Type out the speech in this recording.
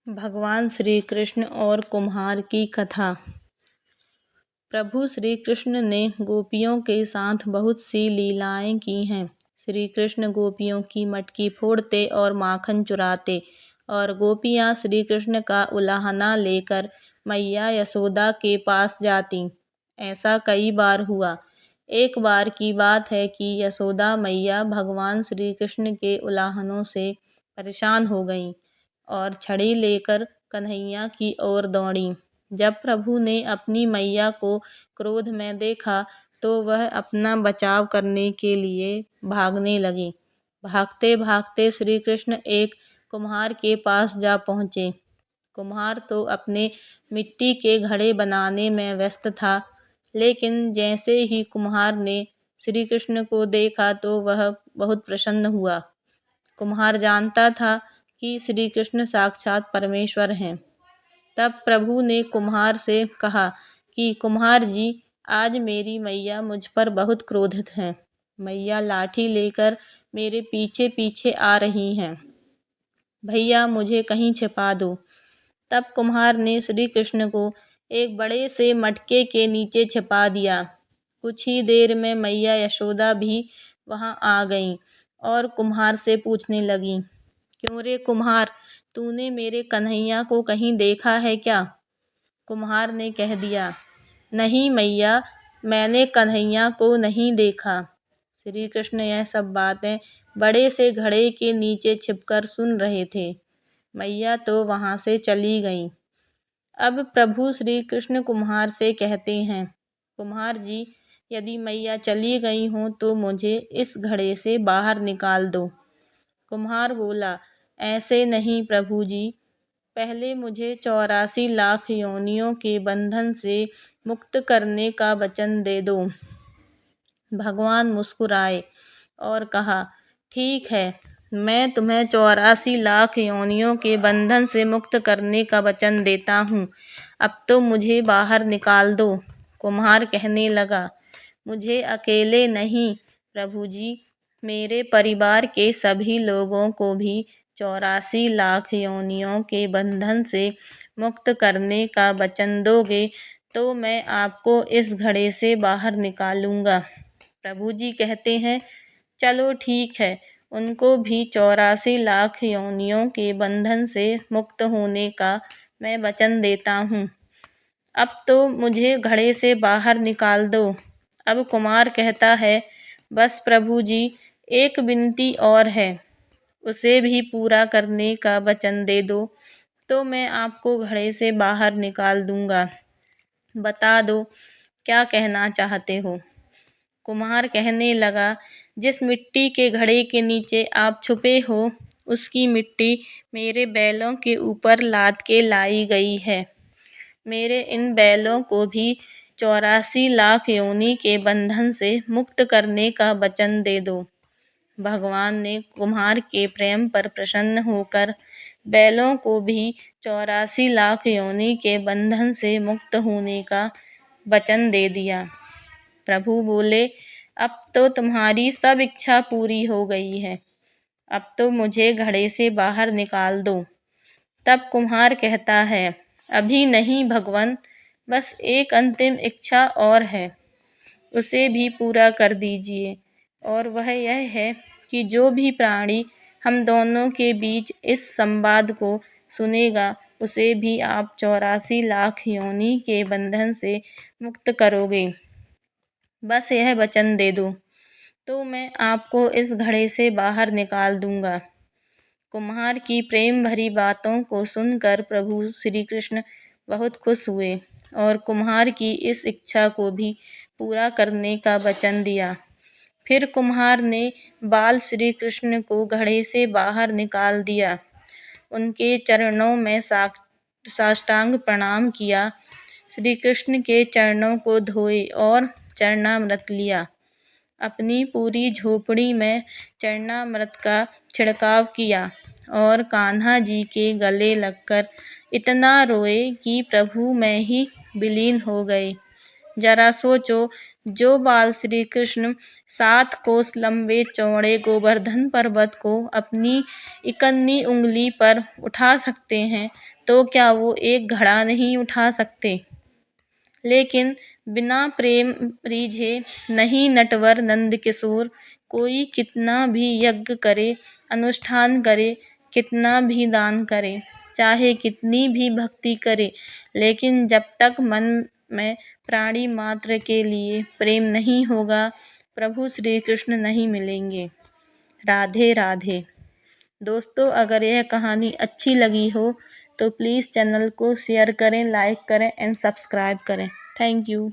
भगवान श्री कृष्ण और कुम्हार की कथा। प्रभु श्री कृष्ण ने गोपियों के साथ बहुत सी लीलाएं की हैं। श्री कृष्ण गोपियों की मटकी फोड़ते और माखन चुराते और गोपियां श्री कृष्ण का उलाहना लेकर मैया यशोदा के पास जाती। ऐसा कई बार हुआ। एक बार की बात है कि यशोदा मैया भगवान श्री कृष्ण के उलाहनों से परेशान हो गईं और छड़ी लेकर कन्हैया की ओर दौड़ी। जब प्रभु ने अपनी मैया को क्रोध में देखा तो वह अपना बचाव करने के लिए भागने लगे। भागते भागते श्री कृष्ण एक कुम्हार के पास जा पहुँचे। कुम्हार तो अपने मिट्टी के घड़े बनाने में व्यस्त था, लेकिन जैसे ही कुम्हार ने श्री कृष्ण को देखा तो वह बहुत प्रसन्न हुआ। कुम्हार जानता था कि श्री कृष्ण साक्षात परमेश्वर हैं। तब प्रभु ने कुम्हार से कहा कि कुम्हार जी, आज मेरी मैया मुझ पर बहुत क्रोधित हैं। मैया लाठी लेकर मेरे पीछे पीछे आ रही हैं। भैया मुझे कहीं छिपा दो। तब कुम्हार ने श्री कृष्ण को एक बड़े से मटके के नीचे छिपा दिया। कुछ ही देर में मैया यशोदा भी वहां आ गईं और कुम्हार से पूछने लगीं, क्यों रे कुम्हार, तूने मेरे कन्हैया को कहीं देखा है क्या? कुम्हार ने कह दिया, नहीं मैया, मैंने कन्हैया को नहीं देखा। श्री कृष्ण यह सब बातें बड़े से घड़े के नीचे छिपकर सुन रहे थे। मैया तो वहां से चली गईं। अब प्रभु श्री कृष्ण कुम्हार से कहते हैं, कुम्हार जी, यदि मैया चली गई हों तो मुझे इस घड़े से बाहर निकाल दो। कुम्हार बोला, ऐसे नहीं प्रभु जी, पहले मुझे 84 लाख योनियों के बंधन से मुक्त करने का वचन दे दो। भगवान मुस्कुराए और कहा, ठीक है, मैं तुम्हें 84 लाख योनियों के बंधन से मुक्त करने का वचन देता हूँ। अब तो मुझे बाहर निकाल दो। कुम्हार कहने लगा, मुझे अकेले नहीं प्रभु जी, मेरे परिवार के सभी लोगों को भी 84 लाख योनियों के बंधन से मुक्त करने का वचन दोगे तो मैं आपको इस घड़े से बाहर निकालूंगा। प्रभु जी कहते हैं, चलो ठीक है, उनको भी 84 लाख योनियों के बंधन से मुक्त होने का मैं वचन देता हूँ। अब तो मुझे घड़े से बाहर निकाल दो। अब कुमार कहता है, बस प्रभु जी, एक विनती और है, उसे भी पूरा करने का वचन दे दो तो मैं आपको घड़े से बाहर निकाल दूंगा। बता दो, क्या कहना चाहते हो? कुम्हार कहने लगा, जिस मिट्टी के घड़े के नीचे आप छुपे हो, उसकी मिट्टी मेरे बैलों के ऊपर लाद के लाई गई है। मेरे इन बैलों को भी 84 लाख योनि के बंधन से मुक्त करने का वचन दे दो। भगवान ने कुम्हार के प्रेम पर प्रसन्न होकर बैलों को भी 84 लाख योनि के बंधन से मुक्त होने का वचन दे दिया। प्रभु बोले, अब तो तुम्हारी सब इच्छा पूरी हो गई है, अब तो मुझे घड़े से बाहर निकाल दो। तब कुम्हार कहता है, अभी नहीं भगवान, बस एक अंतिम इच्छा और है, उसे भी पूरा कर दीजिए। और वह यह है कि जो भी प्राणी हम दोनों के बीच इस संवाद को सुनेगा, उसे भी आप 84 लाख योनि के बंधन से मुक्त करोगे। बस यह वचन दे दो तो मैं आपको इस घड़े से बाहर निकाल दूंगा। कुम्हार की प्रेम भरी बातों को सुनकर प्रभु श्री कृष्ण बहुत खुश हुए और कुम्हार की इस इच्छा को भी पूरा करने का वचन दिया। फिर कुम्हार ने बाल श्री कृष्ण को घड़े से बाहर निकाल दिया, उनके चरणों में साष्टांग प्रणाम किया, श्री कृष्ण के चरणों को धोए और चरणामृत लिया। अपनी पूरी झोपड़ी में चरणामृत का छिड़काव किया और कान्हा जी के गले लगकर इतना रोए कि प्रभु में ही विलीन हो गए। जरा सोचो, जो बाल श्री कृष्ण 7 कोस लंबे चौड़े गोवर्धन पर्वत को अपनी इकन्नी उंगली पर उठा सकते हैं, तो क्या वो एक घड़ा नहीं उठा सकते? लेकिन बिना प्रेम रीझे नहीं नटवर नंदकिशोर। कोई कितना भी यज्ञ करे, अनुष्ठान करे, कितना भी दान करे, चाहे कितनी भी भक्ति करे, लेकिन जब तक मन में प्राणी मात्र के लिए प्रेम नहीं होगा, प्रभु श्री कृष्ण नहीं मिलेंगे। राधे राधे। दोस्तों, अगर यह कहानी अच्छी लगी हो तो प्लीज़ चैनल को शेयर करें, लाइक करें एंड सब्सक्राइब करें। Thank you.